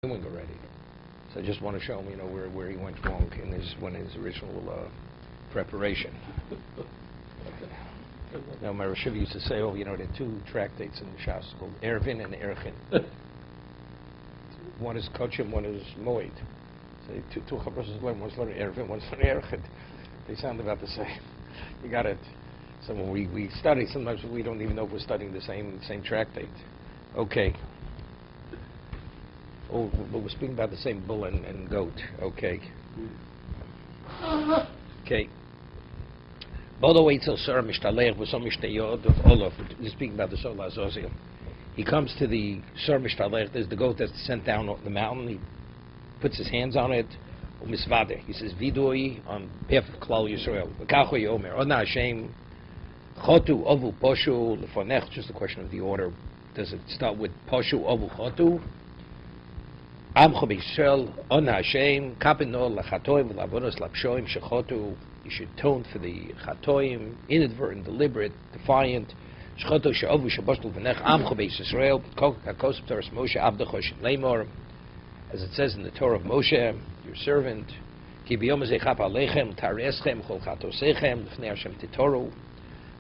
doing already. So I just want to show him, where he went wrong in his original preparation. Now, my Rosh used to say, there are two tractates in the Shas called Ervin and Erchin. One is Kochim, one is Moed. So two chabrosas learn, one's learning Ervin, one's learning Erchin. They sound about the same. You got it. So when we study, sometimes we don't even know if we're studying the same tractate. Okay. Oh, but we're speaking about the same bull and goat. Okay. Okay. By the way, till Sir Mishtalech was so Mishtayod of Olaf. He's speaking about the Sola Azozil. He comes to the Sir Mishtalech. There's the goat that's sent down the mountain. He puts his hands on it. Umisvade. He says Vidui on behalf of Klal Yisrael. V'kacho Yomer. Ona Hashem. Chotu Ovu Poshu Lefonech. Just a question of the order. Does it start with Poshu Ovu Chotu? Amcho B'Yisrael. Ona Hashem. Kapino Lachatoim V'Lavonos Lapshoim Shechotu. You should atone for the chatoim, inadvertent, deliberate, defiant. Shechoto she'ovu shebostel v'nech amcho beis Yisrael. Kosov Torah Moshe avdecho shleimor, as it says in the Torah of Moshe, your servant. Ki b'yom hazeh chap aleichem tareschem chol chatosechem l'fnei Hashem titoru.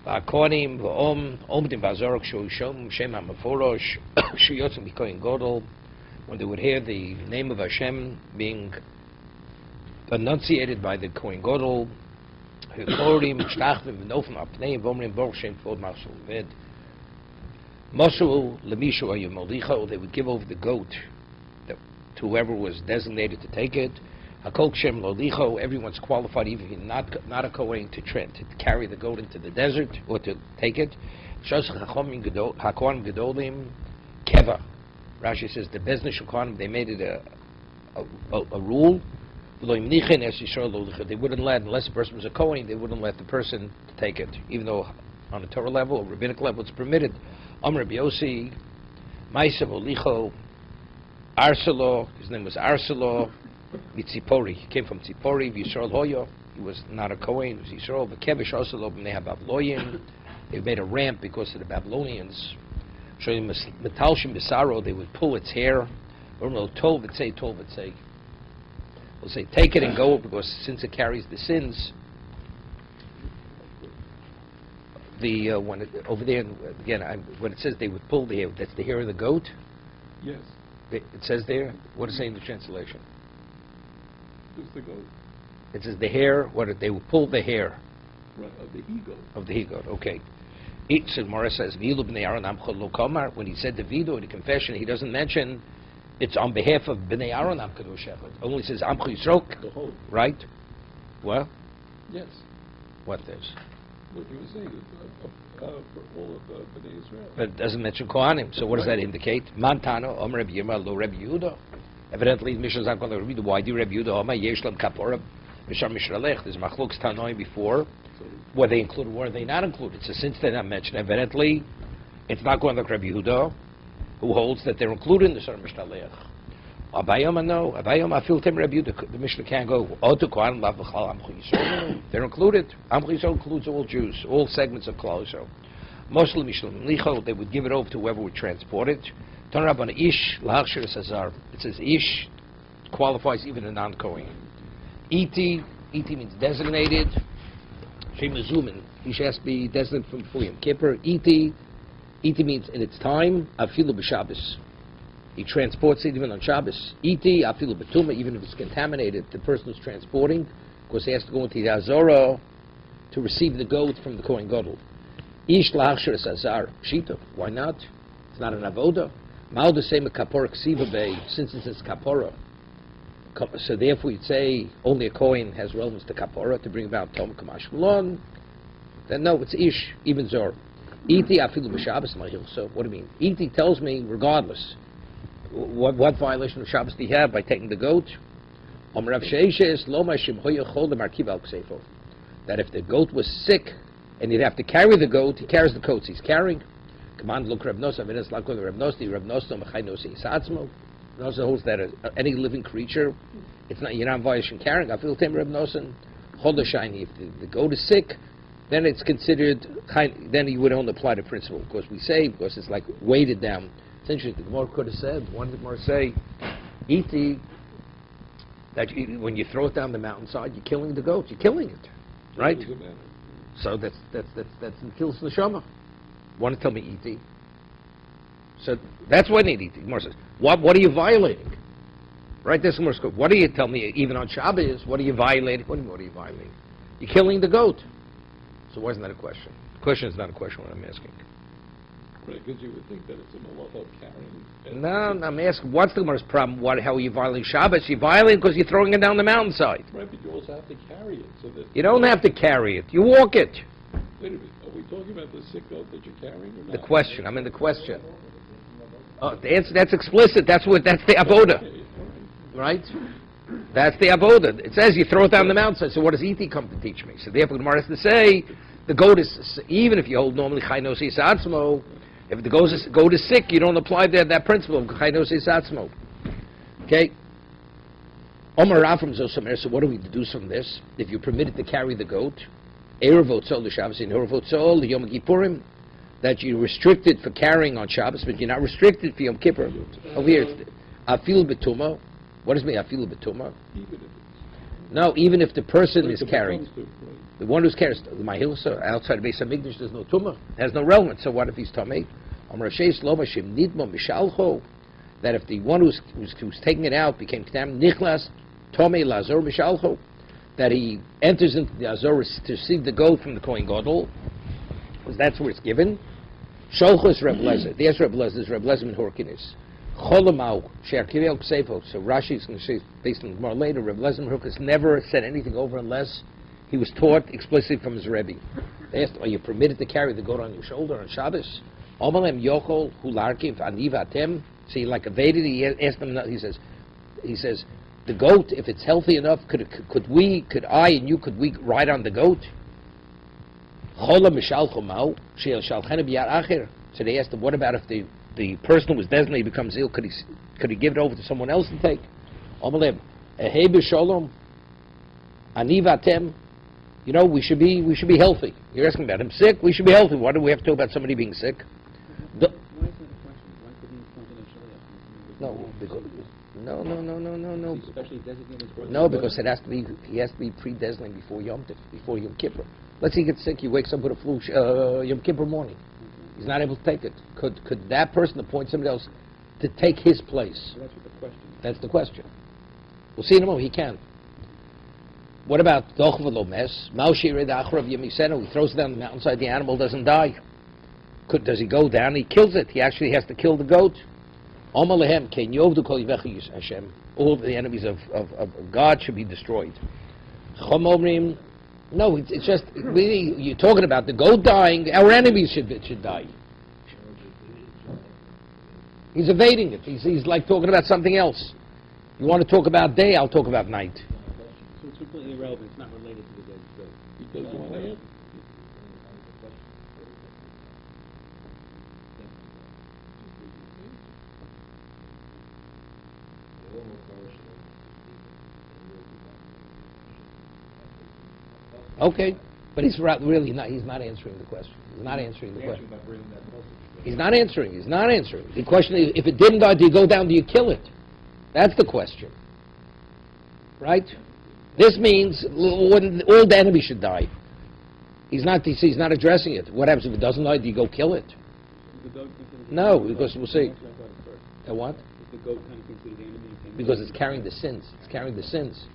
V'akonim v'om omdim v'azorok she'ushom shem ha'meforosh she'yotzim b'koyin godol. When they would hear the name of Hashem being enunciated by the Kohen Gadol, they would give over the goat to whoever was designated to take it. Everyone's qualified, even if you're not a Kohen, to carry the goat into the desert or to take it. Rashi says the Bezdin Shulchan, they made it a rule. They wouldn't let, unless the person was a Kohen, they wouldn't let the person take it, even though on a Torah level or rabbinic level it's permitted. Amr Rabbi Yossi, Ma'asav Olicho, Arselo, his name was Arselo, Mitzipori, he came from Tzipori, Yisro Hoyo, he was not a Kohen, he was Yisro, V'kevish Oselo b'nei HaBabloyim, they made a ramp because of the Babylonians. Showing Metalshim Bisaro, they would pull its hair, or no, Tov V'tzei. We'll say, take it and go, because since it carries the sins, over there, again, when it says they would pull the hair, that's the hair of the goat? Yes. It says there? What does it say in the translation? Who's the goat? It says the hair, they would pull the hair. Right, of the he-goat. Of the he-goat, okay. So Mora says, when he said the Vido in the confession, he doesn't mention it's on behalf of Bnei Aaron Am Kadosh Echad. Only says Am Yisrok. The whole. Right? Well? Yes. What is? What you were saying, for all of Bnei Israel. But it doesn't mention Kohanim. So what does that indicate? Mantano, Omer Rabbi Yirmiyah, Lo Rabbi Yehuda. Evidently, Mishnah's not going to read why do Rabbi Yehuda, Omer Yeshlam Kapora, Mishar Mishralech. There's Machlokes Tanoi before. Were they included, were they not included? So since they're not mentioned, evidently, it's not going like Rabbi Yehuda, who holds that they're included in the Sar Mishnalech. Abayom, no. Abayom, I feel Tim Rabbi Yehuda, the Mishnah can't go. They're included. Amchu Yisrael includes all Jews, all segments of Klal Yisrael. Muslim Mishlam Licho, they would give it over to whoever would transport it. Turn up on Ish, Lahachshir Sazar. It says Ish qualifies even a non-Kohen. Iti means designated. Shemazumin, he has to be designated from Yom Kippur. Iti means in its time. Afilu b'Shabbos, he transports it even on Shabbos. Iti afilu b'Tuma, even if it's contaminated, the person who's transporting, because he has to go into the Azora to receive the goat from the Kohen Gadol. Ish lahachshir sazar shita. Why not? It's not an avoda. Mal the same kapora ksiva bay, since it says kapora. So therefore you'd say only a Kohen has relevance to Kapora to bring about Tom Kamash Malon. Then no, it's Ish, even Zor. Iti afilu b'Shabbos mahil. So what do you mean? Iti tells me regardless. What violation of Shabbos do you have by taking the goat? That if the goat was sick and he'd have to carry the goat, he carries the coats he's carrying. Command look Reb Nosson, it's like Reb Nosson, Reb Nosson mechay nosi isatzmo. Also holds that any living creature, it's not, you're not violation carrying. I feel Tim Reb Nosson, Chodashayni. If the goat is sick, then it's considered. Then you would only apply the principle, because it's like weighted down. It's interesting. The Gemara could have said. One did the Gemara say? Iti, when you throw it down the mountainside, you're killing the goat. You're killing it, right? Doesn't matter. So that's kills the neshama. Want to tell me iti? So that's what need iti. Gemara says, what are you violating? Right? This Gemara says, what do you tell me? Even on Shabbos, what are you violating? What are you violating? You're killing the goat. So why isn't that a question? The question is not a question. What I'm asking. Right, because you would think that it's a malacha of carrying. No, I'm asking, what's the Gemara's problem? How are you violating Shabbos? You're violating because you're throwing it down the mountainside. Right, but you also have to carry it so that... You don't have to carry it. You walk it. Wait a minute, are we talking about the sick goat that you're carrying or not? The question. I'm in the question. Oh, the answer, that's explicit. That's the avoda. Okay, all Right? That's the avoda. It says you throw it down the mountainside. So what does Iti come to teach me? So therefore, the Gemara has to say, the goat is, even if you hold normally Chai Nosi Satzmo, if the goat is sick, you don't apply that principle of Chai Nosi Satzmo. Okay? Omar Rafam Zosamer, so what do we deduce from this? If you're permitted to carry the goat, Erev Otzol the Shabbos, and Erev Otzol the Yom Kippurim, that you're restricted for carrying on Shabbos, but you're not restricted for Yom Kippur. Over here, Afil Betuma. What does it mean, Afil Betuma? Even if it's... No, even if the person is If it carrying. comes to, right. The one who's carrying, my hilsa, outside of Beis HaMikdash, there's no tumah. It has no relevance. So what if he's tamei? That if the one who's taking it out became nichlas tamei lazor mishalcho, that he enters into the azor to receive the goat from the Kohen Gadol, because that's where it's given. Sholchos Reb Lezer. The answer Reb Lezer is Reb Lezer in Horkinis. Cholamau she'arkivel ksefo. So Rashi is going to say, based on the Gemara later, Reb Lezer in Horkinis never said anything over unless he was taught explicitly from his Rebbe. They asked, are you permitted to carry the goat on your shoulder on Shabbos? Omalem yochol hularkiv anivatem. So he like evaded. He asked him. He says, the goat, if it's healthy enough, could I and you ride on the goat? Chola mishalcho mau she'el shalchena b'yad acher. So they asked him, what about if the person who was designated becomes ill? Could he give it over to someone else to take? Omalem ehei b'sholom anivatem. You know, we should be healthy. You're asking about him sick. We should be healthy. Why do we have to talk about somebody being sick? Why is that a question? Why could he point it out? No, because no. He's specially designated as No, because he has to be pre-designated before Yom Kippur. Let's say he gets sick. He wakes up with a flu Yom Kippur morning. He's not able to take it. Could that person appoint somebody else to take his place? So that's what the question is. That's the question. We'll see in a moment. He can. What about Doch V'lo Mes? Maushi Red Achrav Yemisenu. He throws it down the mountainside, the animal doesn't die. Does he go down? He kills it. He actually has to kill the goat. Omar Lehem Ken Yovdu Kol Yivechi Hashem. All the enemies of God should be destroyed. Chom Omrim. No, it's just really you're talking about the goat dying. Our enemies should die. He's evading it. He's like talking about something else. You want to talk about day? I'll talk about night. So it's completely irrelevant. It's not related to the dead goat. Because you want to answer. Okay, but he's really not. He's not answering the question. He's not answering the question. He's not answering. The question is, if it didn't die, do you go down? Do you kill it? That's the question, right? This means all the enemies should die. He's not addressing it. What happens if it doesn't die? Do you go kill it? Is the goat considered No, because we'll see. A what? Is the goat kind of considered the enemy? Because it's carrying the sins.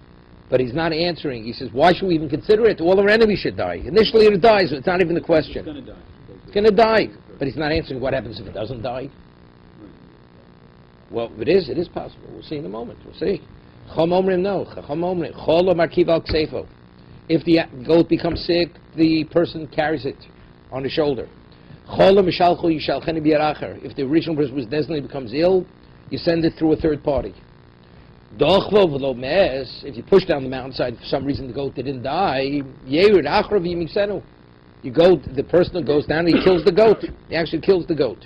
But he's not answering. He says, why should we even consider it? All our enemies should die. Initially it dies, so it's not even the question. It's going to die. It's going to die. But he's not answering what happens if it doesn't die. Well, it is possible. We'll see in a moment. We'll see. Chom omrim no. Chom omrim. Cholo markiv al ksefo. If the goat becomes sick, the person carries it on his shoulder. Cholo mishalcho yishalcheni b'yaracher. If the original person was designated becomes ill, you send it through a third party. Dochvo v'lo mes. If you push down the mountainside for some reason the goat didn't die, yerid achrav yimisenu. The person who goes down, he kills the goat. He actually kills the goat.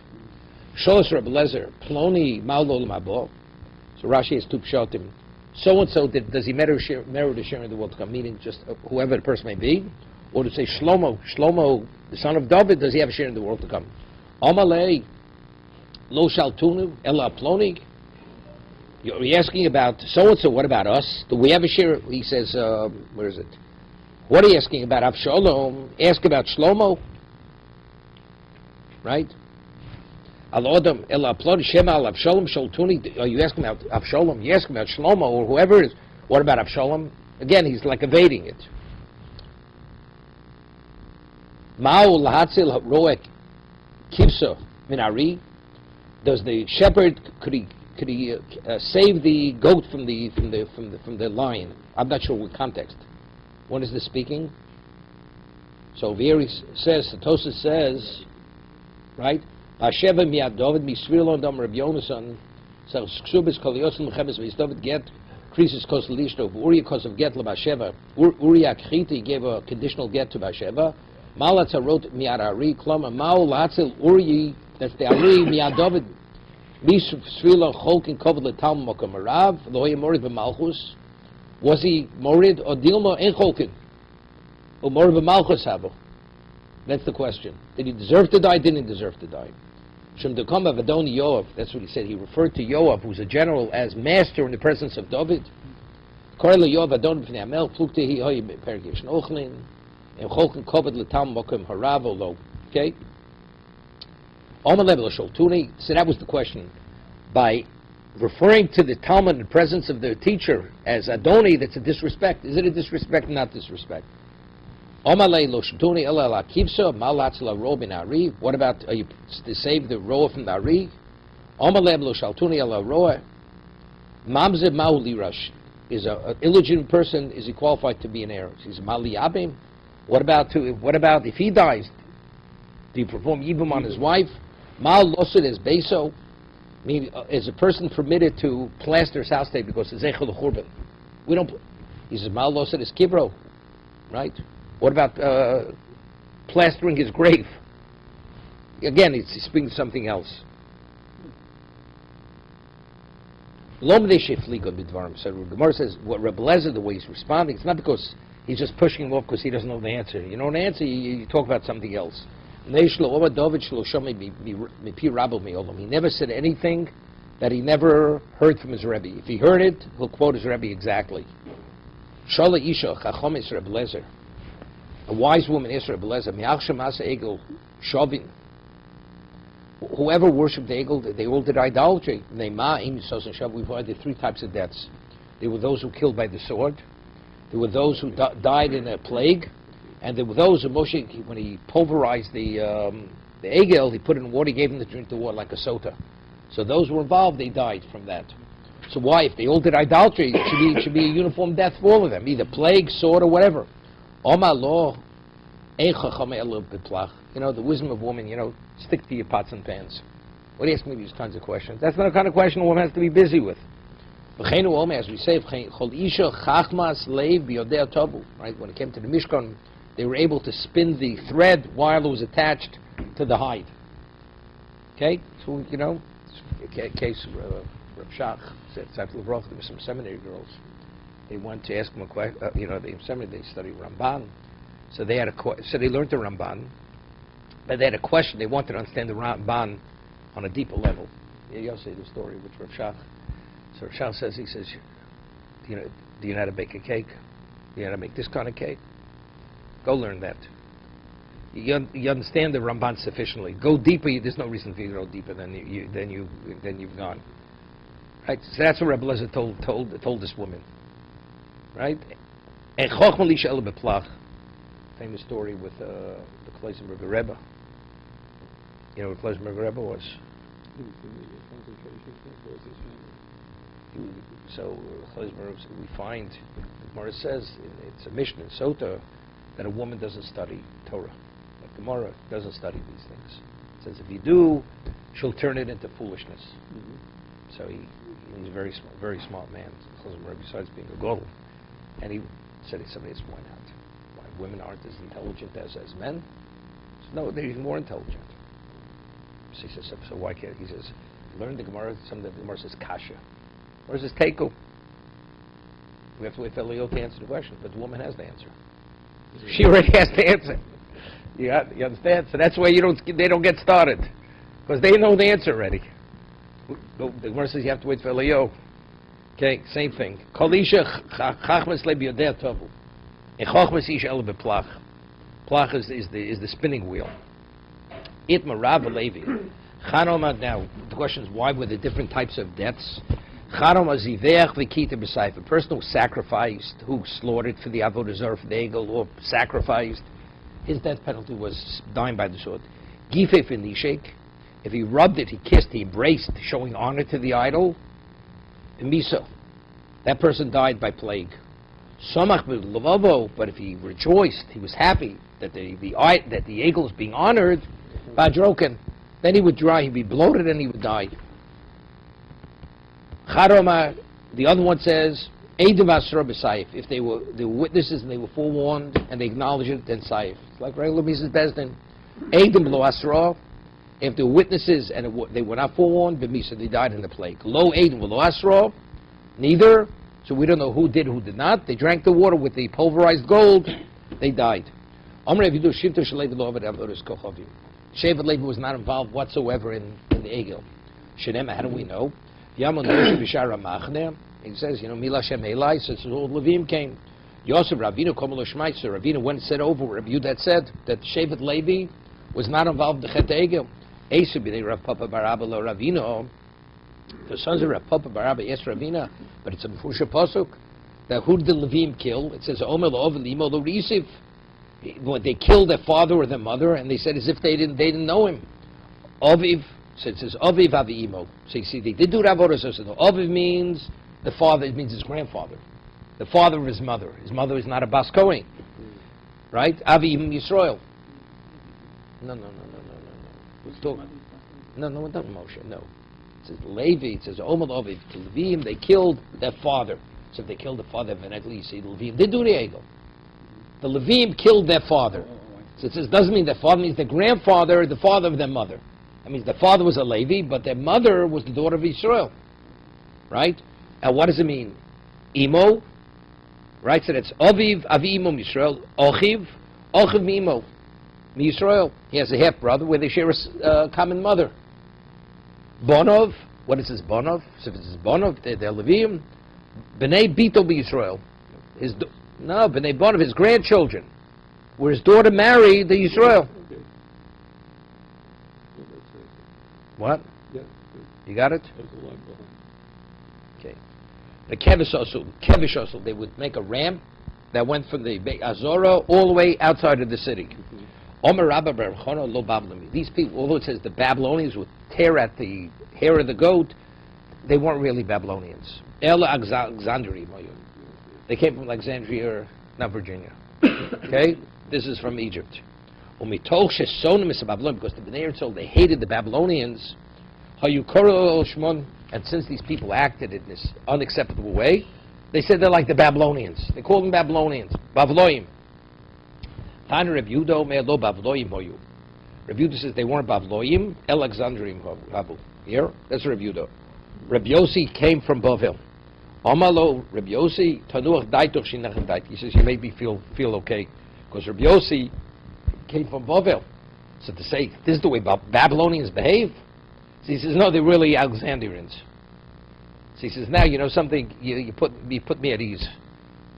Sholos Reb Lezer, Ploni Ma'lo L'Mabo. So Rashi has two pshatim. So and so does he merit a share in the world to come? Meaning just whoever the person may be, or to say Shlomo, the son of David, does he have a share in the world to come? Amalei Lo Shaltunu Ella Plonig. You're asking about so-and-so, what about us? Do we have a share? He says, where is it? What are you asking about? Avshalom. Ask about Shlomo. Right? Al-Odom, El-Aplod, Shema, Al-Avshalom, Sholtuni. Are you asking about Avshalom? You asking about Shlomo or whoever it is. What about Avshalom? Again, he's like evading it. Ma'u lahatzil roek kibsa minari. Does the shepherd could he save the goat from the lion? I'm not sure what context. When is this speaking? So Vieri says, Tosa says, right? Basheva miyad David misvirlon dam Rabbi Yonason. So ksubis kol yosin lechemes v'is get creases kos lishto Uriah kos of get lebasheva. Uriah Kchiti gave a conditional get to Basheva. Malatza wrote miyad Ari klama Ma'u lahatzil Uriah. That's the Ari miyad David. Misvirlon cholkin koved letalm mokom arav loya morid b'malchus. Was he morid or dilma en cholkin? Or morid b'malchus habo? That's the question. Did he deserve to die? Didn't he deserve to die? Shem dekam of Adoni Yoav. That's what he said. He referred to Yoav, who's a general, as master in the presence of David. Korele Yoav Adon b'nei Amel pluktehi hoy pergish nochlin em cholkin koved letam mokem harav olo. Okay. Omaleb l'sholtuni. So that was the question. By referring to the Talmud in the presence of the teacher as Adoni, that's a disrespect. Is it a disrespect? Not disrespect. What about you to save the roa from the Ari? Is an illegitimate person, is he qualified to be an heir? He's Maliyabim. What about if he dies? Do you perform Yibum on his wife? Mal Losid is Beso. I mean, is a person permitted to plaster his house today because it's Echel Churban? We don't. He says Mal Losid is Kibro, right? What about plastering his grave? Again, he's speaking something else. So Gemara says, what Rebbe Lezer, the way he's responding, it's not because he's just pushing him off because he doesn't know the answer. You know the answer, you talk about something else. He never said anything that he never heard from his Rebbe. If he heard it, he'll quote his Rebbe exactly. A wise woman, Yisro, whoever worshipped the Egel, they all did idolatry. We've heard the three types of deaths. There were those who killed by the sword. There were those who died in a plague. And there were those who Moshe, when he pulverized the Egel, he put it in water, he gave them to drink the water like a sota. So those who were involved, they died from that. So why, if they all did idolatry, it should be a uniform death for all of them, either plague, sword, or whatever. Law, the wisdom of women, stick to your pots and pans. What do you ask me these kinds of questions? That's not the kind of question a woman has to be busy with. As we say, right? When it came to the Mishkan, they were able to spin the thread while it was attached to the hide. Okay? So, case Rav Shach said, there were some seminary girls. They went to ask him a question. In seminary they studied Ramban, so they had so they learned the Ramban, but they had a question. They wanted to understand the Ramban on a deeper level. You'll see the story with Rav Shach. So Rav Shach says, do you know how to bake a cake? Do you know how to make this kind of cake? Go learn that. You understand the Ramban sufficiently. Go deeper. There's no reason for you to go deeper than you've gone. Right. So that's what Rebbe Lezer told this woman. Right? And famous story with the Kleisenberger Rebbe. You know what Kleisenberger Rebbe was? So Kleisenberger, we find, the Gemara says, it's a mission in Sota, that a woman doesn't study Torah. That Gemara doesn't study these things. It says if you do, she'll turn it into foolishness. Mm-hmm. So he's a very smart man, besides being a gadol. And he said, somebody has to point out why women aren't as intelligent as men. So, no, they're even more intelligent. So he says, so why can't he says, learn the Gemara. Some of the Gemara says kasha. Or says teku. We have to wait for Leo to answer the question, but the woman has the answer. She already has the answer. You understand? So that's why they don't get started, because they know the answer already. The Gemara says you have to wait for Leo. Okay, same thing. Kol isha chachmas lebi yodeh tovu. In chachmas isha ele beplach. Plach is the spinning wheel. Itma Rav Levi. Chanoma. Now the question is, why were there different types of deaths? Chanoma zivech v'kita b'sayf. A person who sacrificed, who slaughtered for the avodah zarah, for the egel, or sacrificed, his death penalty was dying by the sword. Gifei v'nishek. If he rubbed it, he kissed, he embraced, showing honor to the idol. Miso. That person died by plague. Somach b'lavovo. But if he rejoiced, he was happy that the egel is being honored. Badroken. Then he would dry. He'd be bloated and he would die. Charoma. The other one says, Eidim asra b'sayif. If they were witnesses and they were forewarned and they acknowledged it, then sayif. It's like regular Mrs. Bezdin. Eidim lo asra. If they were witnesses and they were not forewarned, b'misa, they died in the plague. Lo eidim lo asra. Neither. So we don't know who did, who did not. They drank the water with the pulverized gold. They died. Amr Avidu Shivto Shalevi Lo Avad Avodas Kochavi. Shevet Levi was not involved whatsoever in the egel. Shenema, how do we know? Yaman Moshe Bishara Machne. He says, Mila Shem Eli, so all Levim came. Yosef Ravina Komelo Shmaitzer. Ravina went and said over what Rabbi that said that Shevet Levi was not involved in the Chet egel. Esabi they Rav Papa Barabba Lo Ravina. The sons of Rav Papa Barabba asked Ravina, but it's a Mefusha Pasuk that who did the Levim kill? It says Omer Lo Ovel Imo Lo Risiv. When they killed their father or their mother, and they said as if they didn't know him. Aviv, so it says Aviv Avi Imo. So you see, they did do Avodah Zarah. Aviv means the father. It means his grandfather, the father of his mother. His mother is not a Bas Kohen, right? Avi Im Yisrael. No. No, not Moshe. No, it says Levi. It says Omer Aviv. To Levim, they killed their father. So if they killed the father, evidently you see the Levim did do the egel. The Levim killed their father. So it says, doesn't mean their father, means their grandfather, the father of their mother. That means their father was a Levi, but their mother was the daughter of Yisro. Right? And what does it mean? Imo. Right? So that's Aviv, Avi Imo Yisrael. Ochiv, Ochiv Imo. Yisrael. He has a half brother where they share a common mother. Bonov. What is this Bonov? So if it's Bonov, they're Levim. B'nai Bito Yisrael. No, but they born of his grandchildren, where his daughter married the Yisrael. Okay. What? Yeah. You got it? There's a line behind. Okay. The Kevish also, they would make a ramp that went from the Azora all the way outside of the city. Omer Rabba Berchona Lo Bablami. These people, although it says the Babylonians would tear at the hair of the goat, they weren't really Babylonians. Ela Alexandria. They came from Alexandria, not Virginia. Okay? This is from Egypt. Because the Bnei Yisrael, they hated the Babylonians. And since these people acted in this unacceptable way, they said they're like the Babylonians. They called them Babylonians. Bavloim. Tana Reb Yehuda me lo Bavloim hoyu. Reb Yehuda says they weren't Bavloim, Alexandrium havu. Here, that's Reb Yehuda. Reb Yossi came from Bavel. Amalo Reb Yossi tanuach daitoch shinachem dait. He says you made me feel okay because Reb Yossi came from Bavel. So to say this is the way Babylonians behave. So he says no, they're really Alexandrians. So he says now something you put me at ease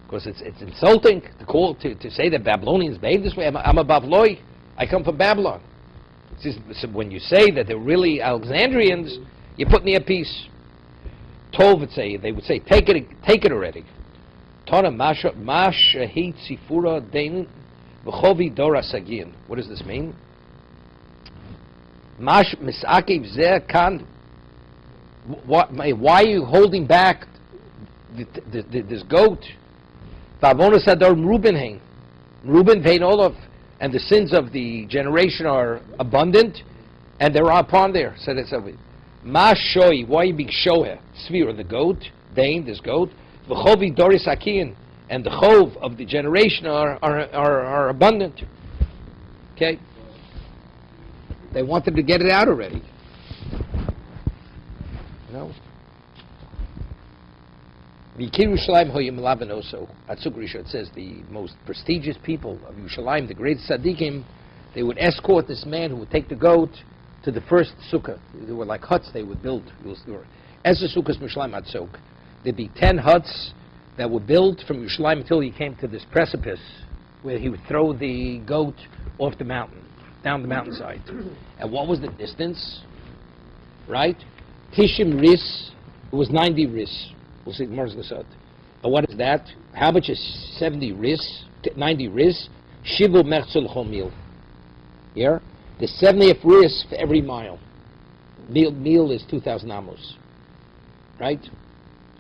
because it's insulting to say that Babylonians behave this way. I'm a Bavloi. I come from Babylon. He says, so when you say that they're really Alexandrians, you put me at peace. Tov would say, they would say, take it already. Tana masha hit sifura dein v'chovi dora sagin. What does this mean? Mash misakiv zeh kan. Why are you holding back this goat? Vavonos adar Reuben hein. Reuben vein Olaf, and the sins of the generation are abundant, and they're upon there. So that's how we. Mashoi, why are you being shoher? Sphere, the goat, Dain, this goat. V'chovi doris akin, and the chov of the generation are abundant. Okay? They wanted to get it out already. No? V'Yirushalayim hoyim lavanoso. Atzuk Rishon, it says the most prestigious people of Yerushalayim, the great tzaddikim, they would escort this man who would take the goat to the first sukkah. They were like huts they would build. As the sukkahs Mishlam Atzok. there'd be 10 huts that were built from Yerushalayim until he came to this precipice where he would throw the goat off the mountain, down the mountainside. And what was the distance? Right? Tishim ris, it was 90 ris. We'll see Gemara's Gesad. And what is that? How much is 70 ris? 90 ris? Shivu mechzul chomil. Here? The 70th ris for every mile. Meal is 2,000 amos. Right?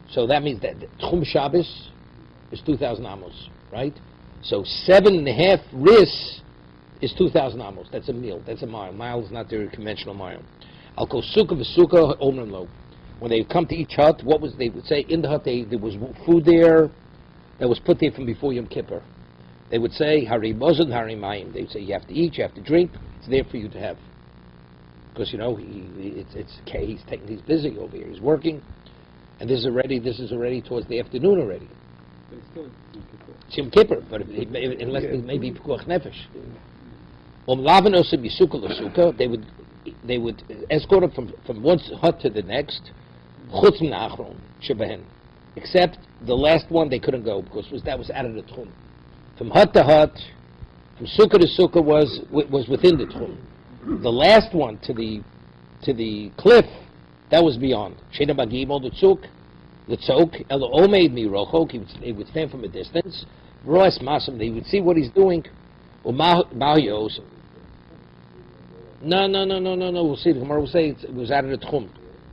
So that means that Tchum Shabbos is 2,000 amos. Right? So 7.5 ris is 2,000 amos. That's a meal. That's a mile. Mile is not their conventional mile. Al kol sukkah v'sukkah omrim lo. When they come to each hut, what was they would say in the hut? There was food there that was put there from before Yom Kippur. They would say hari mozon hari mayim. They would say you have to eat, you have to drink. It's there for you to have. Because he's busy over here. He's working, and this is already towards the afternoon already. But it's still It's Yom Kippur, but unless it may be pikuach nefesh. Lavan osim yisuka l'suka. They would escort him from one hut to the next. Chutz min achron shebehen. Except the last one they couldn't go because that was out of the tchum. From hut to hut, from sukkah to sukkah was within the tchum. The last one to the cliff, that was beyond. Shena bagim ol the tzok elo omeid mi rochok. He would stand from a distance. Roes masam. They would see what he's doing. Umahiyos. No. We'll see. The Gemara will say it was out of the tchum.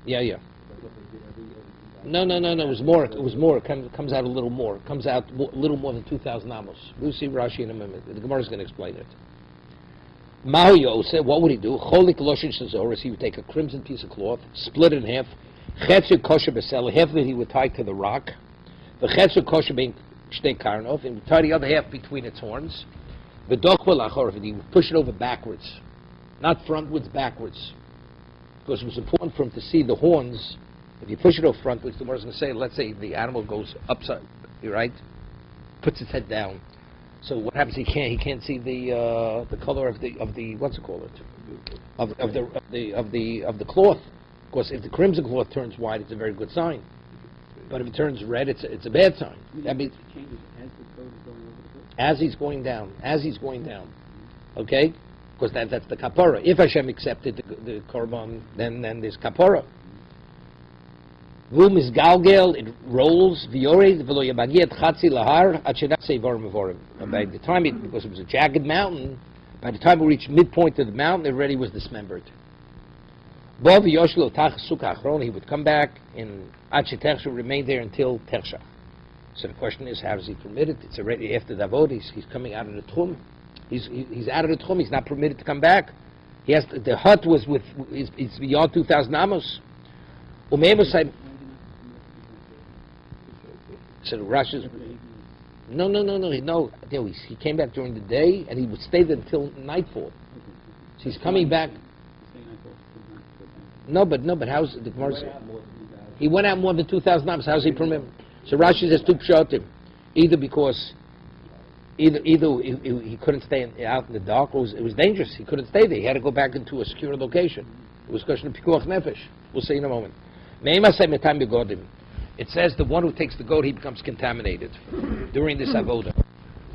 Yeah. No. It was more. It comes out a little more. It comes out a little more than 2,000 amos. We'll see Rashi in a minute. The Gemara is going to explain it. Mahu said, what would he do? Cholik loshin shazoris. He would take a crimson piece of cloth, split it in half. Chetzu kosher besel. Half of it he would tie to the rock. The chetzu kosher being shtei karnov, and would tie the other half between its horns. The dochvel achorv, and he would push it over backwards, not frontwards, backwards, because it was important for him to see the horns. If you push it over frontwards, the Gemara is going to say, let's say the animal goes upside, right? Puts its head down. So what happens? He can't see the color of the what's it called? Of the cloth. Of course, if the crimson cloth turns white, it's a very good sign. But if it turns red, it's a bad sign. That means it changes as the goat is going over the cliff. as he's going down. Okay, because that's the kapara. If Hashem accepted the korban, then there's kapara. Vum is galgel, it rolls, v'yored, v'lo yabagiat chatzi lahar, at shenasei vorim vorim. By the time because it was a jagged mountain, by the time we reached midpoint of the mountain, it already was dismembered. Bo v'yoshlo tach sukkah achron, he would come back, and at shetechsha remain there until tershach. So the question is, how does he permit it? It's already after the avod, he's coming out of the tchum. He's out of the tchum, he's not permitted to come back. The hut was it's beyond 2,000 amos. So Rashi's no. He came back during the day, and he would stay there until nightfall. So he's coming back. No, but how's the Gemara? He went out more than 2,000 amos. How's he permitted? So Rashi says two pshatim, either because either he couldn't stay out in the dark, or it was dangerous. He couldn't stay there. He had to go back into a secure location. It was a question of pikuach nefesh. We'll see in a moment. It says the one who takes the goat, he becomes contaminated during this avoda.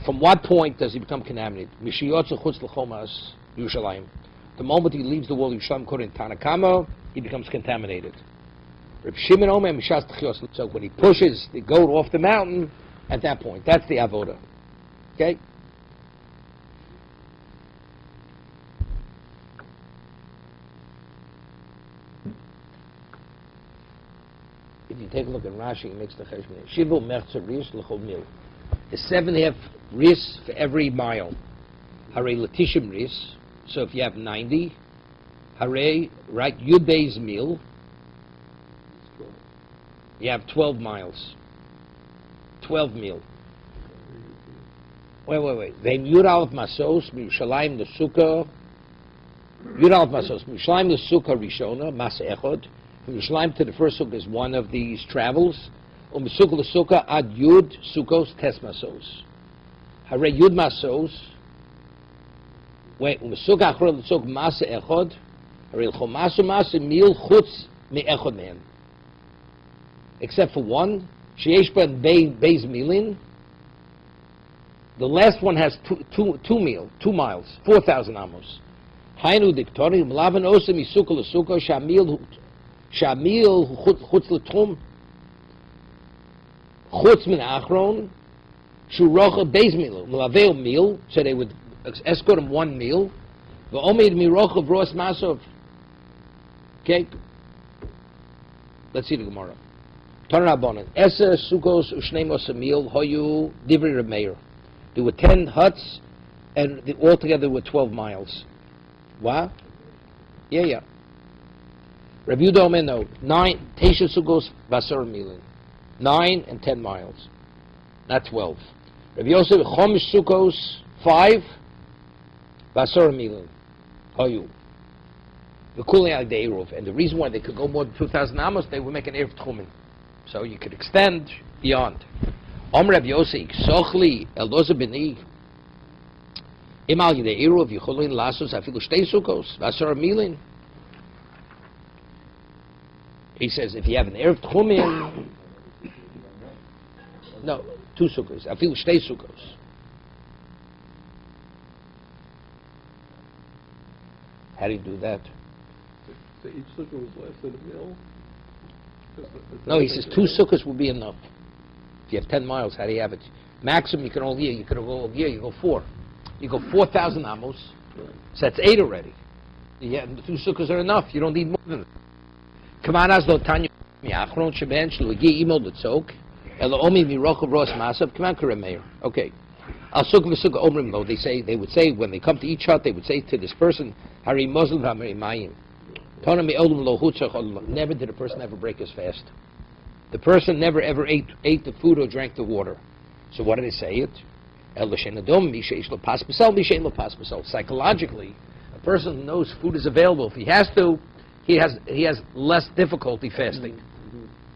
From what point does he become contaminated? Yerushalayim. The moment he leaves the wall of Yerushalayim, according to Tanakama, he becomes contaminated. So when he pushes the goat off the mountain, at that point, that's the avoda. Okay? If you take a look at Rashi, he makes the cheshbon. Shivu mertzer ris l'chol mil. The 7.5 ris for every mile. Hare latishim ris. So if you have 90, hare, right, yud beis mil. You have 12 miles. 12 mil. Wait. Then yud aleph masos miyushalayim l'sukkah. Yud aleph masos miyushalayim l'sukkah rishona mas echod. From Yerushalayim to the first sukkah is one of these travels. Sukkah l'sukkah ad yud sukkos tes masos. Hare yud masos. Wait, sukkah achron l'sukkah mas echod. Hare l'chom masu mas mil chutz mi echod man. except for one. Sheyesh ba beis milin. The last one has 2 miles, 4,000 amos. Hainu diktori mlavan osem isuka l'suka shamil chutz l'tchum chutz min achron shurocha beis mil mlavel meal. So they would escort him 1 meal. V'omid mirocha v'ros masov. Okay. Let's see the Gemara. Tanrabanan Eser sukos ushnei mosamil hoyu divri remeir. There were 10 huts, and altogether were 12 miles. What? Yeah. Rabbi Yehuda Omer no. 9 Tesha sukos basar milin. 9 and 10 miles, not 12. Rabbi Yosef chomish sukos 5 basar milin hoyu. And the reason why they could go more than 2,000 amos, they would make an erev tchumen. So you could extend beyond. Om Rav Yossi, Sochli, Eldoza B'ni, Imal Yidei Eruv, Yicholin Lasos, Afilu Shtei Sukos, Vasar Milin. He says, if you have an erev tchumen, no, 2 Sukos, Afilu Shtei Sukos. How do you do that? So each sukkah was less than a mil? No, he says 2 sukkahs will be enough. If you have 10 miles, how do you have it? Maximum you can go you go 4. You go 4,000 amos, right. So that's 8 already. Yeah, 2 sukkahs are enough. You don't need more than that. Come on, as lo tanya miachron sheben shlugi imol letzok elo omi mirochav ros masav. Come on, Karemeir. Okay. Al sukkah v'sukkah omrim lo. They would say when they come to each hut, they would say to this person, Hari Muslim Hamari Mayim. Never did a person ever break his fast. The person never ever ate the food or drank the water. So what do they say it? Psychologically, a person who knows food is available, if he has to, he has less difficulty fasting.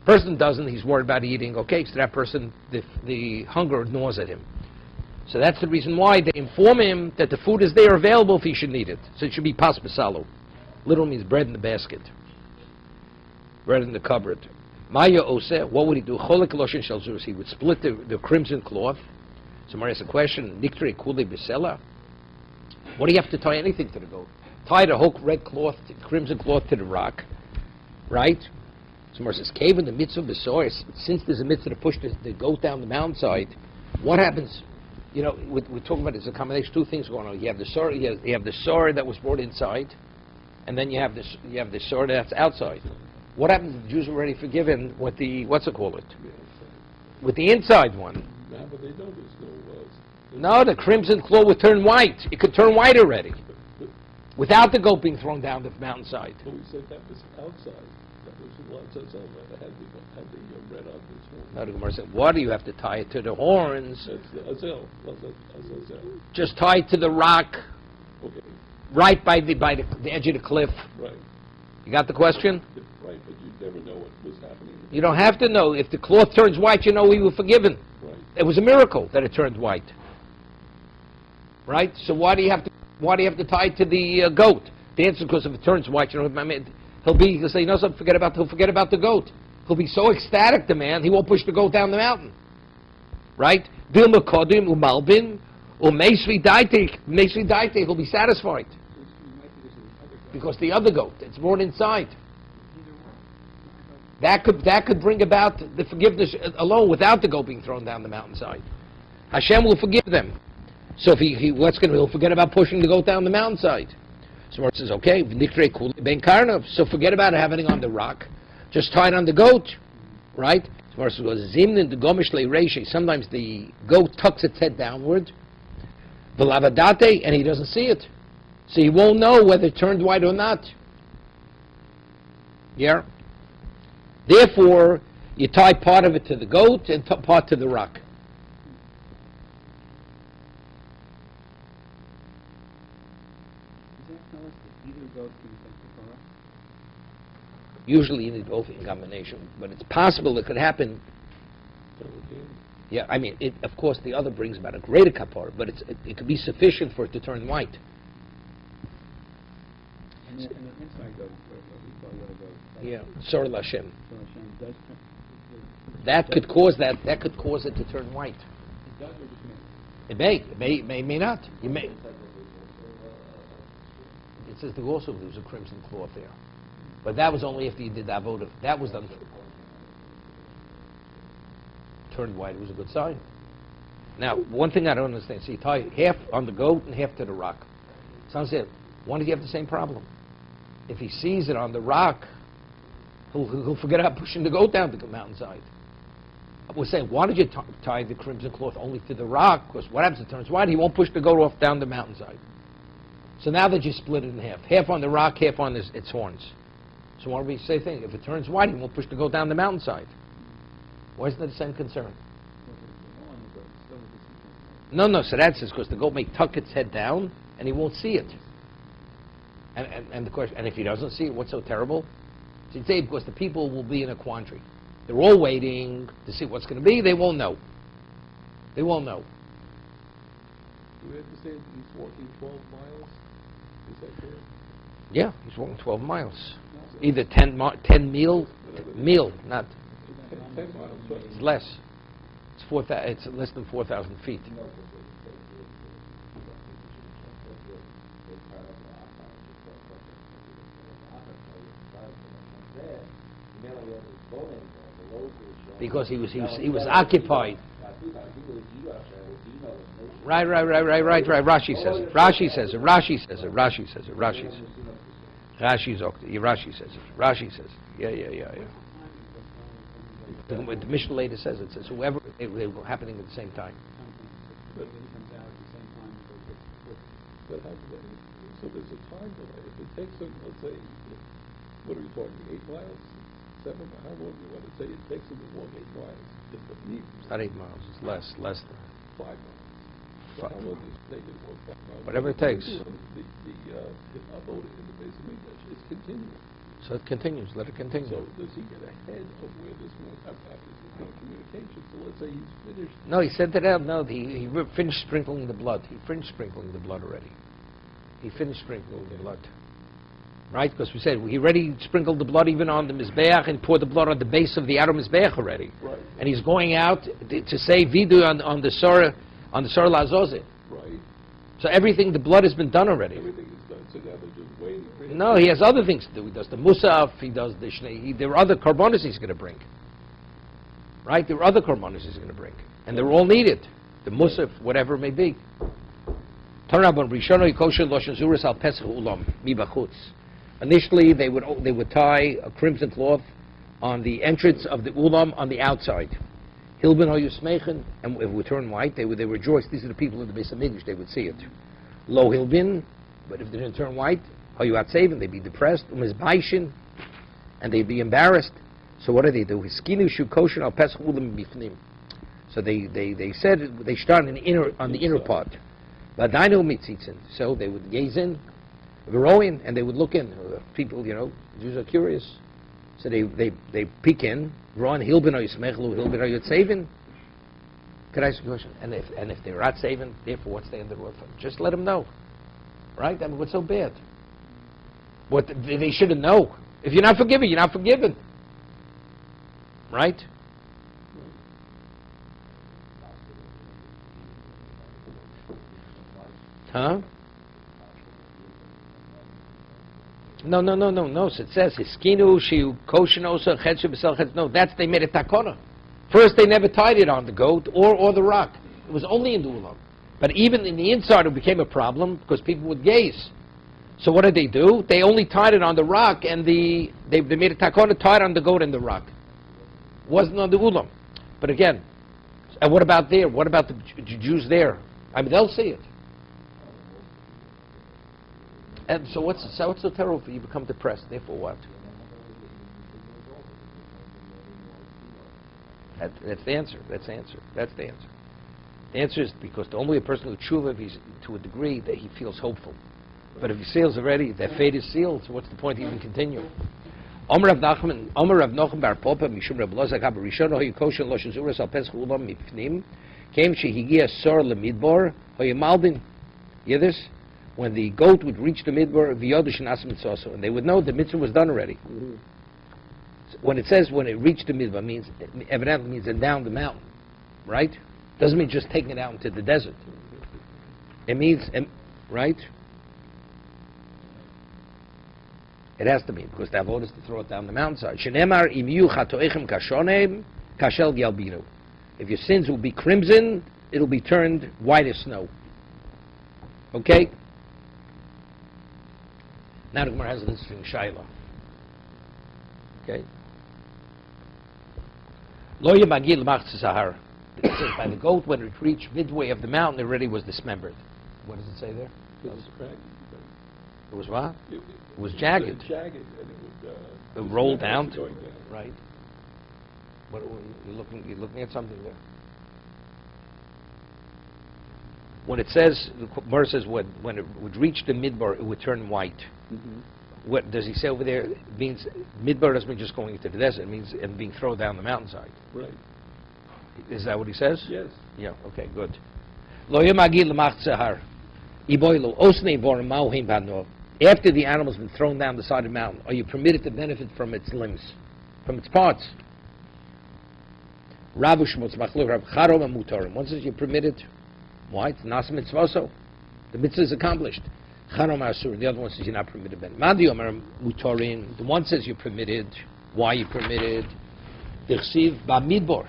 Person doesn't, he's worried about eating. Okay, so that person, the hunger gnaws at him. So that's the reason why they inform him that the food is there available if he should need it. So it should be pas basalo. Literally means bread in the basket. Bread in the cupboard. Maya ose, what would he do? Cholek loshin shel zurus. He would split the crimson cloth. Somebody asks a question, Niktre kule besela. What do you have to tie anything to the goat? Tie the whole red cloth, crimson cloth to the rock. Right? Somebody says, cave in the mitzvah besor. Since there's a mitzvah to push the goat down the mountainside, what happens? You know, we're talking about there's a combination, 2 things going on. You have the sword, you have the sword that was brought inside, and then you have the sword that's outside. What happens if the Jews were already forgiven with the with the inside one? No, but they know there's No, the crimson cloth would turn white. It could turn white already, without the goat being thrown down the mountainside. But we said that was outside. That was the one that had the red on this horn. No, the Gemara said, what do you have to tie it to the horns? That's the azel. That's azel. Just tie it to the rock, Okay. right by the edge of the cliff. Right. You got the question? Right, but you never know what was happening. You don't have to know. If the cloth turns white, you know we were forgiven. Right. It was a miracle that it turned white. Right? So why do you have to tie it to the goat? The answer is because if it turns white, you know, he'll say, you know something, he'll forget about the goat. He'll be so ecstatic, the man, he won't push the goat down the mountain. Right? He'll be satisfied. Because the other goat, it's brought inside. That could bring about the forgiveness alone without the goat being thrown down the mountainside. Hashem will forgive them. So if he'll forget about pushing the goat down the mountainside. So Mark says, okay, so forget about having it on the rock. Just tie it on the goat, right? So Mark says, sometimes the goat tucks its head downward, and he doesn't see it. So he won't know whether it turned white or not. Yeah? Therefore, you tie part of it to the goat and part to the rock. Does that tell us that either goat can take the Torah? Usually you need both in combination, but it's possible it could happen. Yeah, I mean, of course the other brings about a greater kapara, but it could be sufficient for it to turn white. And the inside goat, what we call the other goat. Yeah, Sorah Lashem. So Hashem does That could cause that could cause it to turn white. It does or just may? It may not. You may. It says there also there was a crimson cloth there, but that was only after you did that votive. That was done. Turned white was a good sign. Now, one thing I don't understand. So you tie half on the goat and half to the rock. Sounds like, why did you have the same problem? If he sees it on the rock, he'll forget about pushing the goat down the mountainside. We're saying, why did you tie the crimson cloth only to the rock? Because what happens if it turns white? He won't push the goat off down the mountainside. So now that you split it in half on the rock, half on its horns. So why do we say thing? If it turns white, he won't push the goat down the mountainside. Why isn't it the same concern? No, so that says because the goat may tuck its head down and he won't see it. And the question, and if he doesn't see it, what's so terrible? So you'd say because the people will be in a quandary. They're all waiting to see what's going to be. They won't know. They won't know. Do we have to say that he's walking 12 miles? Is that correct? Yeah, he's walking 12 miles. Either 10 meal, not. 10 miles, right? It's less. It's less than 4,000 feet. Because he was occupied. Right. Rashi says it. Rashi says it. Rashi says it. Yeah. The Mishnah later says it. Says whoever they were happening at the same time. But so there's a time delay. If it takes them, let's say, what are we talking? 8 miles, 7 miles. How long do you want to say it takes them to walk 8 miles? It's not 8 miles. It's less than 5 miles. So how long does it take to walk 5 miles? Whatever it takes. The abode in the base of English is continuing. So it continues. Let it continue. So does he get ahead of where this one happens? There's no communication. So let's say he's finished. No, he sent it out. No, he finished sprinkling the blood. He finished sprinkling the blood already. He finished sprinkling the blood. Right? Because we said he already sprinkled the blood even on the Mizbeach and poured the blood on the base of the outer Mizbeach already. Right. And he's going out to say Vidu on the Sora Lazozeh. Right. So everything, the blood has been done already. Everything is done. So now they're just waiting. No, he has other things to do. He does the Musaf, he does the Shnei. There are other korbanos he's going to bring. Right? There are other korbanos he's going to bring. And they're all needed. The Musaf, whatever it may be. Initially, they would tie a crimson cloth on the entrance of the ulam on the outside. Hilben hoyu smechen, and if it would turn white, they would rejoice. These are the people in the Beis Hamikdash. They would see it. Lo hilbin, but if they didn't turn white, hoyu atzeven, they'd be depressed. Umizbaishin, and they'd be embarrassed. So what do? Hiskinu shu kosher al pesach ulam bifnim. So they said they started on the inner part. Badainu mitzitzin. So they would gaze in, Veroin, and they would look in. People, Jews are curious. So they peek in. Ron hilben oyismechlu hilben oyotzevin. Could I ask a question? And if they're not saving, therefore what's the end of the world? Just let them know, right? I mean, what's so bad? What they shouldn't know. If you're not forgiven, you're not forgiven, right? Huh? No. So it says hiskinu shiu koshenosa chedshu b'sel chedz. No, that's they made a takona. First, they never tied it on the goat or the rock. It was only in the ulam. But even in the inside, it became a problem because people would gaze. So what did they do? They only tied it on the rock, and they made a takona tied on the goat and the rock. It wasn't on the ulam. But again, and what about there? What about the Jews there? I mean, they'll see it. And so what's so terrible for you become depressed? Therefore what? That's the answer. That's the answer. The answer is because the only person who tshuva is to a degree that he feels hopeful. But if he seals already, that fate is sealed, so what's the point to even continue? Omer Rav Nochem bar Popa mishum Rav Lozak haber Rishono hoyu kosher lo shezuras al pesach ulam mipnim came shehigia sor lemidbor hoyu maldin. You hear this? When the goat would reach the midbar, v'yodush and asim mitzoso, and they would know the mitzvah was done already. when it says when it reached the midbar, means evidently means it down the mountain, right? Doesn't mean just taking it out into the desert. It means, right? It has to be, because the avodah is to throw it down the mountainside. Shenemar im yu chatoechem kashonem kashel yalbinu. If your sins will be crimson, it'll be turned white as snow. Okay? Now the Gemara has an interesting shaila. Okay? Lo yemagil machz sahar. It says by the goat, when it reached midway of the mountain, it already was dismembered. What does it say there? It was cracked. It was what? It was jagged. Jagged, and it would... It rolled down. Going down. Right. What, you're looking at something there. When it says, the Gemara says when it would reach the midbar, it would turn white. Mm-hmm. What does he say over there? It means midbar doesn't mean just going into the desert. It means and being thrown down the mountainside. Right. Is that what he says? Yes. Yeah. Okay. Good. Lo yemagil l'mach tzahar, iboilu osnei borim mauhim bano. After the animal's been thrown down the side of the mountain, are you permitted to benefit from its limbs, from its parts? Rabu shmutz machlok rab charom amutarim. Once you're permitted, why? It's nas mitzvaso. The mitzvah is accomplished. Charom asur. The other one says you're not permitted. Mandi omer mutarim. The one says you're permitted. Why are you permitted? Dichsiv ba'midbor.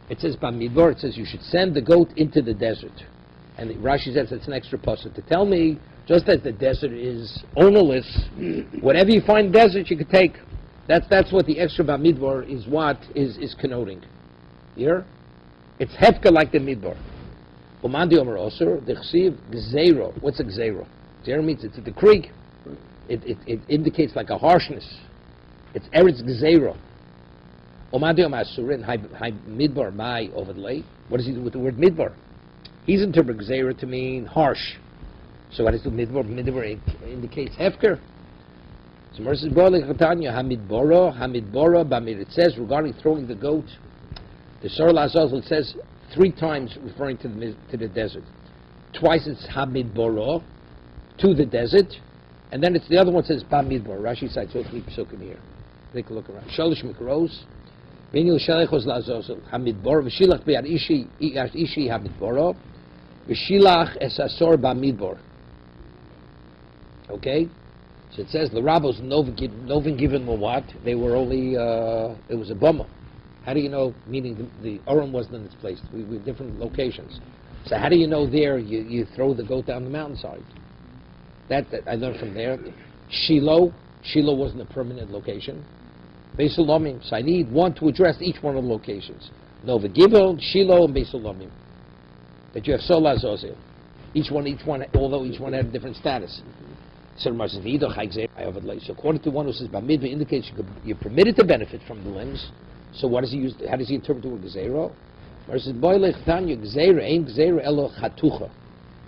It says ba'midbor. It says you should send the goat into the desert. And Rashi says it's an extra pasuk to tell me, just as the desert is ownerless, whatever you find in the desert you could take. That's what the extra ba'midbor is. What is connoting here? It's hefka like the midbar. Umandi omer osur dichsiv gzeiro. What's a gzeiro? Gzeiro means it's a decree. It indicates like a harshness. It's eretz gzeiro. Umandi omer asurin hay midbar mai overlay. What does he do with the word midbar? He's interpreted gzeiro to mean harsh. So what is the midbar? Midbar indicates hefker. So Mercy Borlik Chatanya Hamidboro Bamir. It says regarding throwing the goat, the Sorla Azazel says 3 times referring to the desert. Twice it's Hamidboro, to the desert, and then it's the other one says Bamidbor. Rashi cites all 3 psukim here. Take a look around. Shalish Mikros, Vinil Shalechos Lazazel Hamidbor, V'shilach Be'ad Ishi Hamidboro, V'shilach Esasor Bamidbor. Okay? So it says the rabbis Novin given were what? They were only it was a bummer. How do you know? Meaning the Urim wasn't in its place. We have different locations. So how do you know there? You throw the goat down the mountainside. That I learned from there. Shiloh wasn't a permanent location. Beis Ulamim. So I need one to address each one of the locations. Nova Gibel, Shiloh, and Beis Ulamim. That you have Sola Zozil. Each one, although each one had a different status. So according to one who says Bamidva indicates you're permitted to benefit from the limbs. So what does he use? How does he interpret the word gzeiro? Versus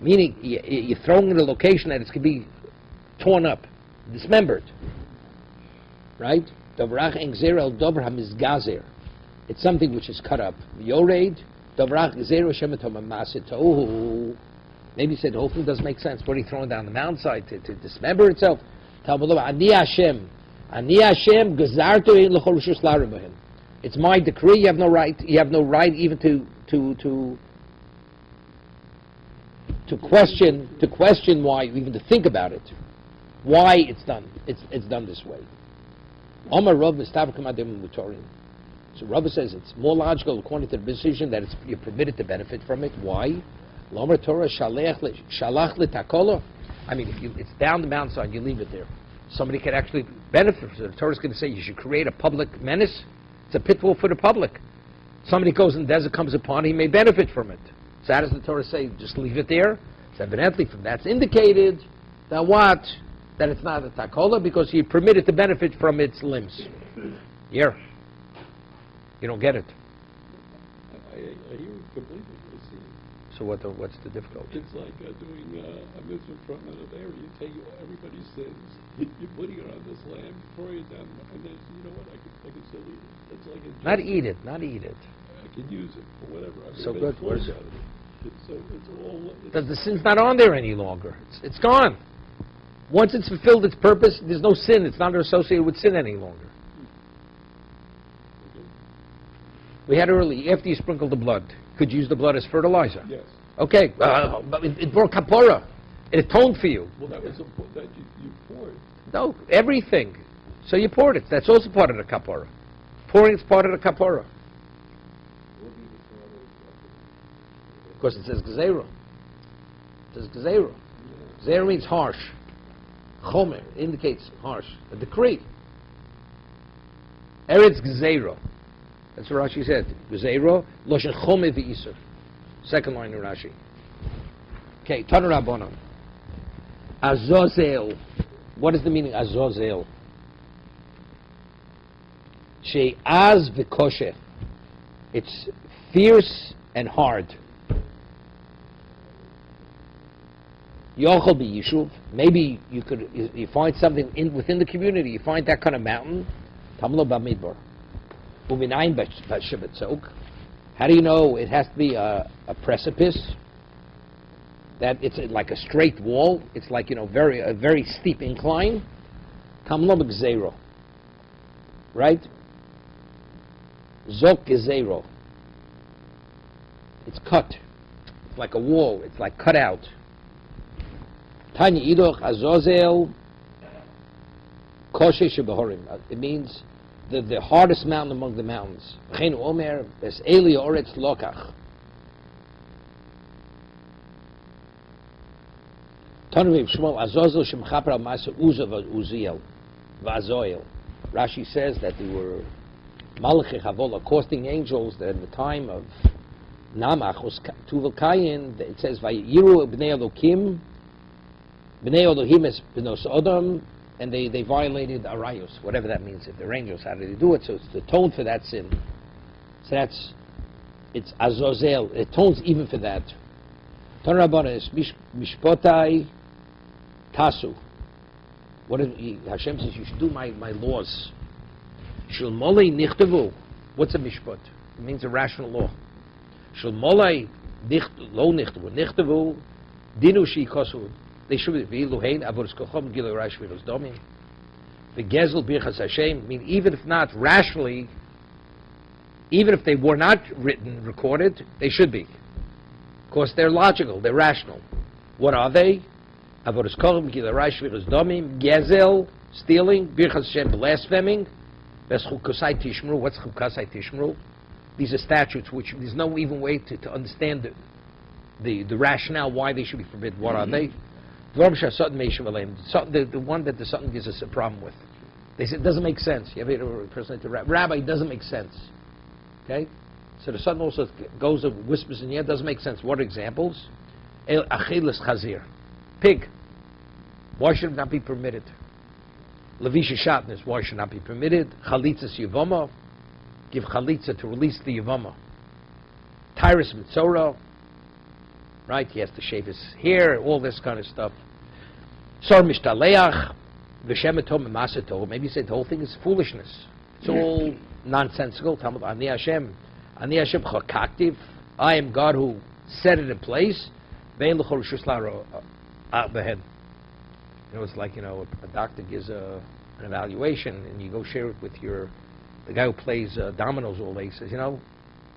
meaning you're throwing in a location that it could be torn up, dismembered. Right? It's something which is cut up. Maybe he said the whole thing doesn't make sense. What are you throwing down the mountainside to dismember itself? Ani Hashem gazartu l'chol rishus l'aribahim. It's my decree. You have no right. You have no right even to question why, even to think about it. Why it's done. It's done this way. Omar Rav mistav kamadim mutorim. So Rav says it's more logical according to the decision that you're permitted to benefit from it. Why? Lomer Torah shalach l'takolo. I mean, if it's down the mountainside, you leave it there. Somebody can actually benefit from it. The Torah's going to say you should create a public menace. It's a pitfall for the public. Somebody goes in the desert, comes upon, he may benefit from it. So how does the Torah say, just leave it there? So evidently from that's indicated that what? That it's not a takola because you're permitted to benefit from its limbs. Yeah. You don't get it. I hear it completely. So what's the difficulty? It's like doing a mitzvah from another area. You take everybody's sins, you're putting it on this lamb, throwing it down, and then you know what? I can still eat it. It's like a not eat it. I can use it for whatever. I mean, so good. Where's it? It's all. Because the sin's not on there any longer. It's gone. Once it's fulfilled its purpose, there's no sin. It's not associated with sin any longer. We had early, after you sprinkle the blood, could you use the blood as fertilizer? Yes. Okay, but it brought kapora. It atoned for you. Well, that was important, that you poured. No, everything. So you poured it. That's also part of the kapora. Pouring is part of the kapora. Of course, it says gzeiro. It says gzeiro. Gzeiro means harsh. Chomer indicates harsh. A decree. Eretz gzeiro. That's what Rashi said. Gzeiro, loshen chomer v'isur. Second line in Rashi. Okay, Tanu Rabbanan. Azazel. What is the meaning Azazel? She'az v'koshe. It's fierce and hard. Yochel b'yishuv. Maybe you find something within the community. You find that kind of mountain. Tamlo b'midbar. U'minayin b'shebetzok. How do you know it has to be a precipice? That it's like a straight wall. It's like, a very steep incline. Tamlo b'gzeiro. Right? Zok gezero. It's cut. It's like a wall. It's like cut out. Tanya idoch azozel koshe shebehorim. It means the hardest mountain among the mountains. V'chein omer es eli oretz lokach. Tanu Shmuel azozel shemchaper al ma'aser uza v'uziel v'azoel. Rashi says that they were Malachei Chavola, costing angels that in the time of Namach was Tuvel Kayin. It says Vayiru b'nei Elohim es b'nos Odom, and they violated Arayos, whatever that means. If they're angels, how did they do it? So it's the tone for that sin. So it's Azazel. It atones even for that. Ton Rabbana is Mishpotai Tasu. Hashem says you should do my laws. Shulmolei nichtavu. What's a mishpat? It means a rational law. Shulmolei lo nichtavu. Nichtavu dinu shikosu. They should be luhein avodas kochom gilu rash v'los domim. V'gezel birchas Hashem. I mean, even if not rationally, even if they were not written, recorded, they should be. Of course, they're logical. They're rational. What are they? Avodas kochom gilu rash v'los domim. Gezel, stealing. Birchas Hashem, blaspheming. What's chukasai tishmru? These are statutes which there's no even way to understand the rationale why they should be forbidden. What are they? The one that the Satan gives us a problem with. They say it doesn't make sense. You have a person like the rabbi, it doesn't make sense. Okay? So the Satan also goes and whispers in here, it doesn't make sense. What are examples? Achilas chazir. Pig. Why should it not be permitted? Levisha shatnez, why should not be permitted? Chalitzas yavama, give chalitza to release the yavama. Tyrus mitzora, right? He has to shave his hair, all this kind of stuff. Sor mishtaleach, v'shematom masato. Maybe you say the whole thing is foolishness. It's all nonsensical. Talmud ani Hashem chakaktiv. I am God who set it in place. Ve'en l'chol rishus la'aro behen. It's like, a doctor gives an evaluation and you go share it with the guy who plays dominoes all day. He says,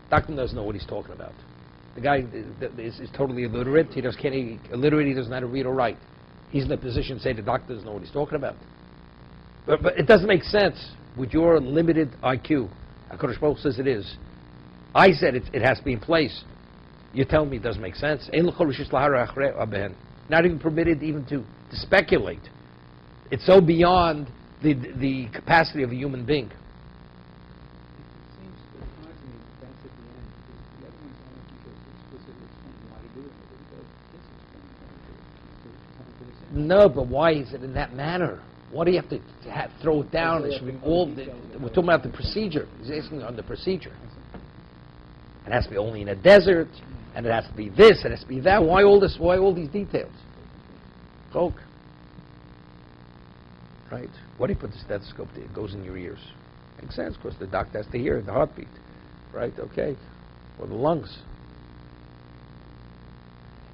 doctor doesn't know what he's talking about. The guy is totally illiterate. He doesn't know how to read or write. He's in a position to say the doctor doesn't know what he's talking about. But it doesn't make sense with your limited IQ. HaKadosh Baruch says it is. I said it has to be in place. You're telling me it doesn't make sense. Not even permitted even to speculate. It's so beyond the capacity of a human being. It seems odd to me that's at the end, because the other ones I don't think is explicitly explaining why you do it, but it does explain why you do it. No, but why is it in that manner? Why do you have to throw it down? It should be we're talking about the procedure. He's asking on the procedure. It has to be only in a desert, and it has to be this, it has to be that. Why all this? Why all these details? Chok. Right? Why do you put the stethoscope there? It goes in your ears. Makes sense, because the doctor has to hear the heartbeat. Right? Okay. Or the lungs.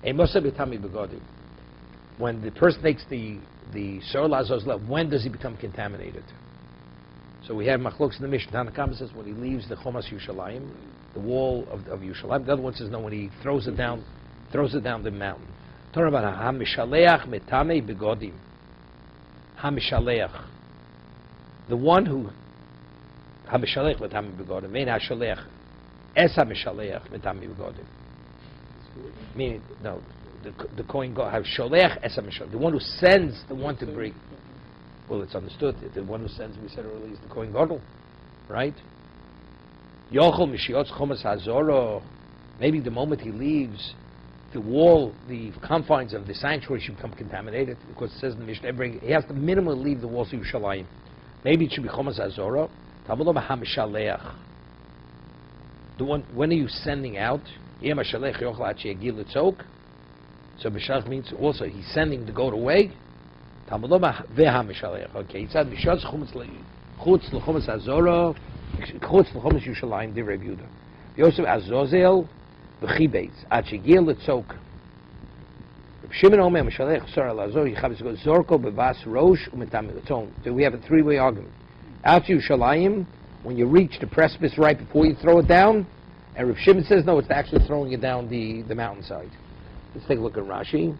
When the person takes the Sorla Zozla, when does he become contaminated? So we have Machlokes in the Mishnah. Tanakama says when he leaves the Chomas Yushalayim, the wall of Yushalayim. The other one says no, when he throws it down the mountain. Talking about HaMishaleach Metame Begodim. HaMishaleach. The one who HaMishaleach Metame Begodim. Mein HaShaleach. Es HaMishaleach Metame Begodim. Meaning, no, the Kohen God have Sholech Es HaMishaleach. The one who sends the one to bring. Well, it's understood. The one who sends, we said earlier, is the Kohen Gadol, right? Yochel Mishiotz Chomas Hazoro. Maybe the moment he leaves, the wall, the confines of the sanctuary should become contaminated, because it says in the Mishnah, he has to minimally leave the walls of Yerushalayim. Maybe it should be Chomas Hazoro. HaMishaleach. The one, when are you sending out? So Mishach means also he's sending the goat away. Okay, he said Mishach chutz l'chumas hazoro, chutz l'chumas Yushalayim di Reb Yehuda. Yosef Azozel v'chibeitz ad shegil l'tzok. Reb Shimon Omer Mishalech Sar Lazor Yichavitz go Zorko bebas rosh u'metam. So we have a three-way argument. After Yushalayim, when you reach the precipice right before you throw it down, and Reb Shimon says no, it's actually throwing it down the mountainside. Let's take a look at Rashi.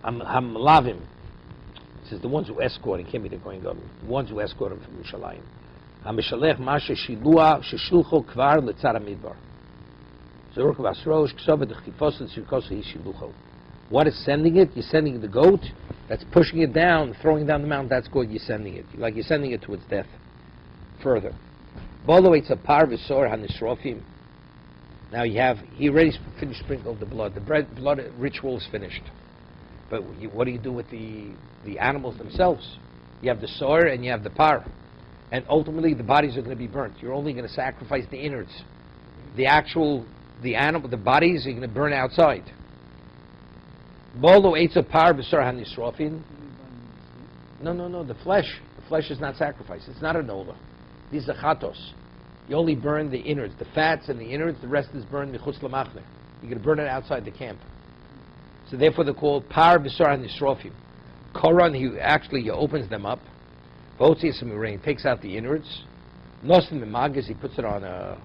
Hamlavim. It says the ones who escort him can't be the Kohen Gadol. The ones who escort him from Yerushalayim. Hamishalech mashe shilua sheshlucho kvar letzar hamidbar. Zoruk vasrosh ksovet chifos l'tzirkos yishilucho. What is sending it? You're sending the goat that's pushing it down, throwing it down the mountain. That's good. You're sending it. Like you're sending it to its death. Further. Bolo it's a par v'sor hanisrofim. Now he already finished sprinkling the blood. The blood ritual is finished. But what do you do with the animals themselves? You have the sore and you have the par. And ultimately the bodies are going to be burnt. You're only going to sacrifice the innards. The animal, the bodies are going to burn outside. Bolo eitz a par v'sor hanisrofim. No, the flesh. The flesh is not sacrificed. It's not a nola. These are chatos. You only burn the innards, the fats and the innards. The rest is burned michutz lamachne. You're going to burn it outside the camp. So therefore they're called par v'sor hanisrofim. Koran, he opens them up. Votzias rain takes out the innards. Nosim mimagas, he puts it on a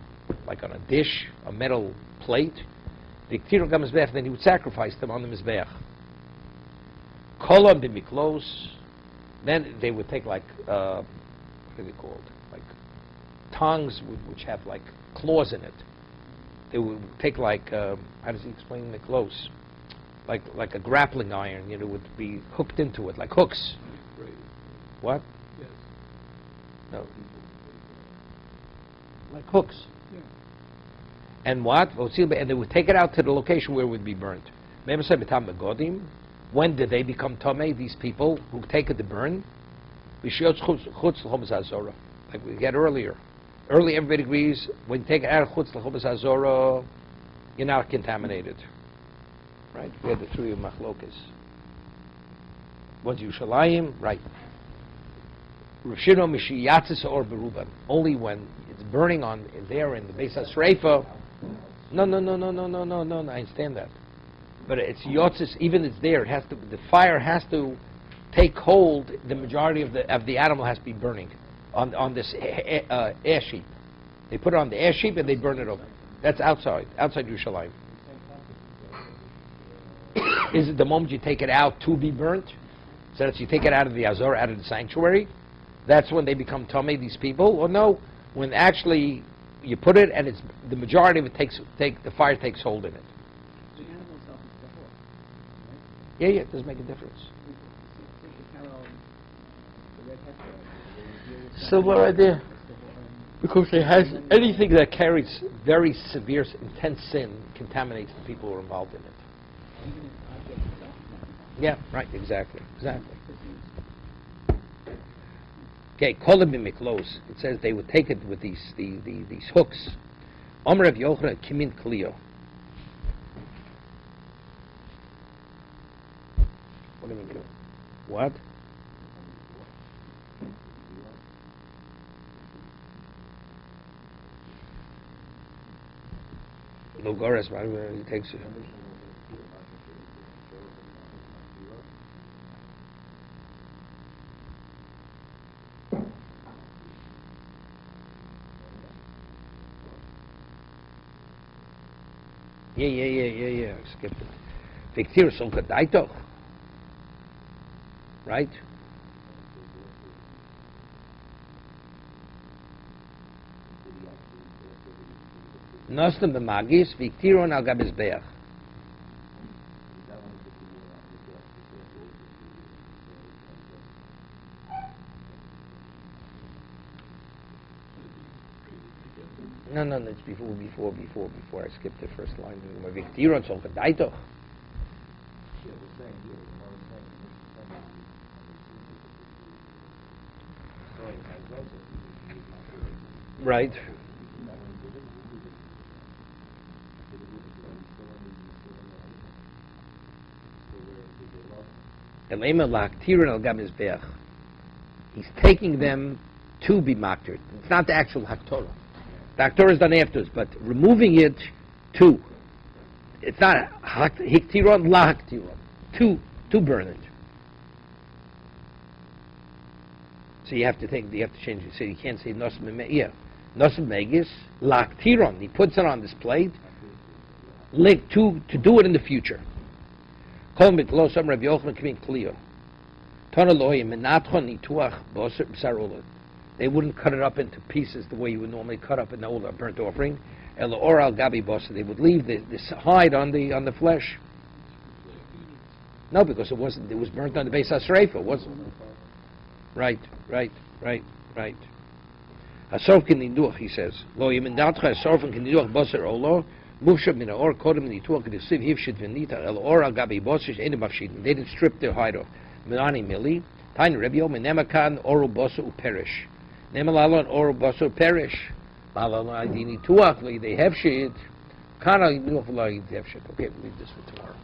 dish, a metal plate. The ktirun gamizbech, then he would sacrifice them on the mizbech. Kolam b'miklos. Then they would take what are they called? Like tongs which have like claws in it. They would take how does he explain the close? Like a grappling iron, would be hooked into it, like hooks. What? Yes. No. Like hooks. Yeah. And what? And they would take it out to the location where it would be burnt. When did they become tamei? These people who take it to burn? Like we get earlier. Early everybody agrees, when you take it out of chutz l'chumas hazora, you're not contaminated. Right? We had the three of machlokas. One's Yushalayim, right. Rishino mishiyatzis or beruban. Only when it's burning on there in the Beis HaSreifa. No, I understand that. But it's yotzis, even it's there, the fire has to take hold, the majority of the animal has to be burning on this ash heap. They put it on the ash heap and they burn it over. That's outside Yerushalayim. Is it the moment you take it out to be burnt? So that you take it out of the Azor, out of the sanctuary? That's when they become tamei, these people? Or no, when actually you put it and it's the majority of it the fire takes hold in it. The animal itself is the whole, right? Yeah, it does make a difference. Similar idea. Because it has anything that carries very severe, intense sin contaminates the people who are involved in it. Even if the object itself. Yeah, right, exactly. Okay, kolim b'miklos. It says they would take it with these hooks. Omer of Yochanan kimin klio. What do you mean? What? No goras, he takes it. Yeah. I skipped it. Viktir sol kadaitoch. Right? Nostem b'magis, viktiron al gabizbeach. No, it's before. I skipped the first line. Viktiron sol kadaitoch. Right. He's taking them to be maktir. It's not the actual haktorah. The haktorah is done afterwards, but removing it to. It's not hiktiron la haktiron. To burn it. So you have to change it. So you can't say nosem megis la haktiron. He puts it on this plate. To do it in the future. They wouldn't cut it up into pieces the way you would normally cut up an old burnt offering. They would leave this hide on the flesh. No, because it was burnt on the base hasreifa. It wasn't. Right. Hasorf niduach, he says. Lo yimendatcha hasorf niduach baser olo. Muvshab min or kodem niduach kedisiv hivshit v'nita el or al gabi bosish enu mafshidin. They didn't strip their hide off. Milani mili. Tain Rebbe Yoma nemakan oru bosu uperish. Nemalalon oru bosu perish. Malalon idini tuach li they have shit. Kana niduach lo they have shit. Okay, we'll leave this for tomorrow.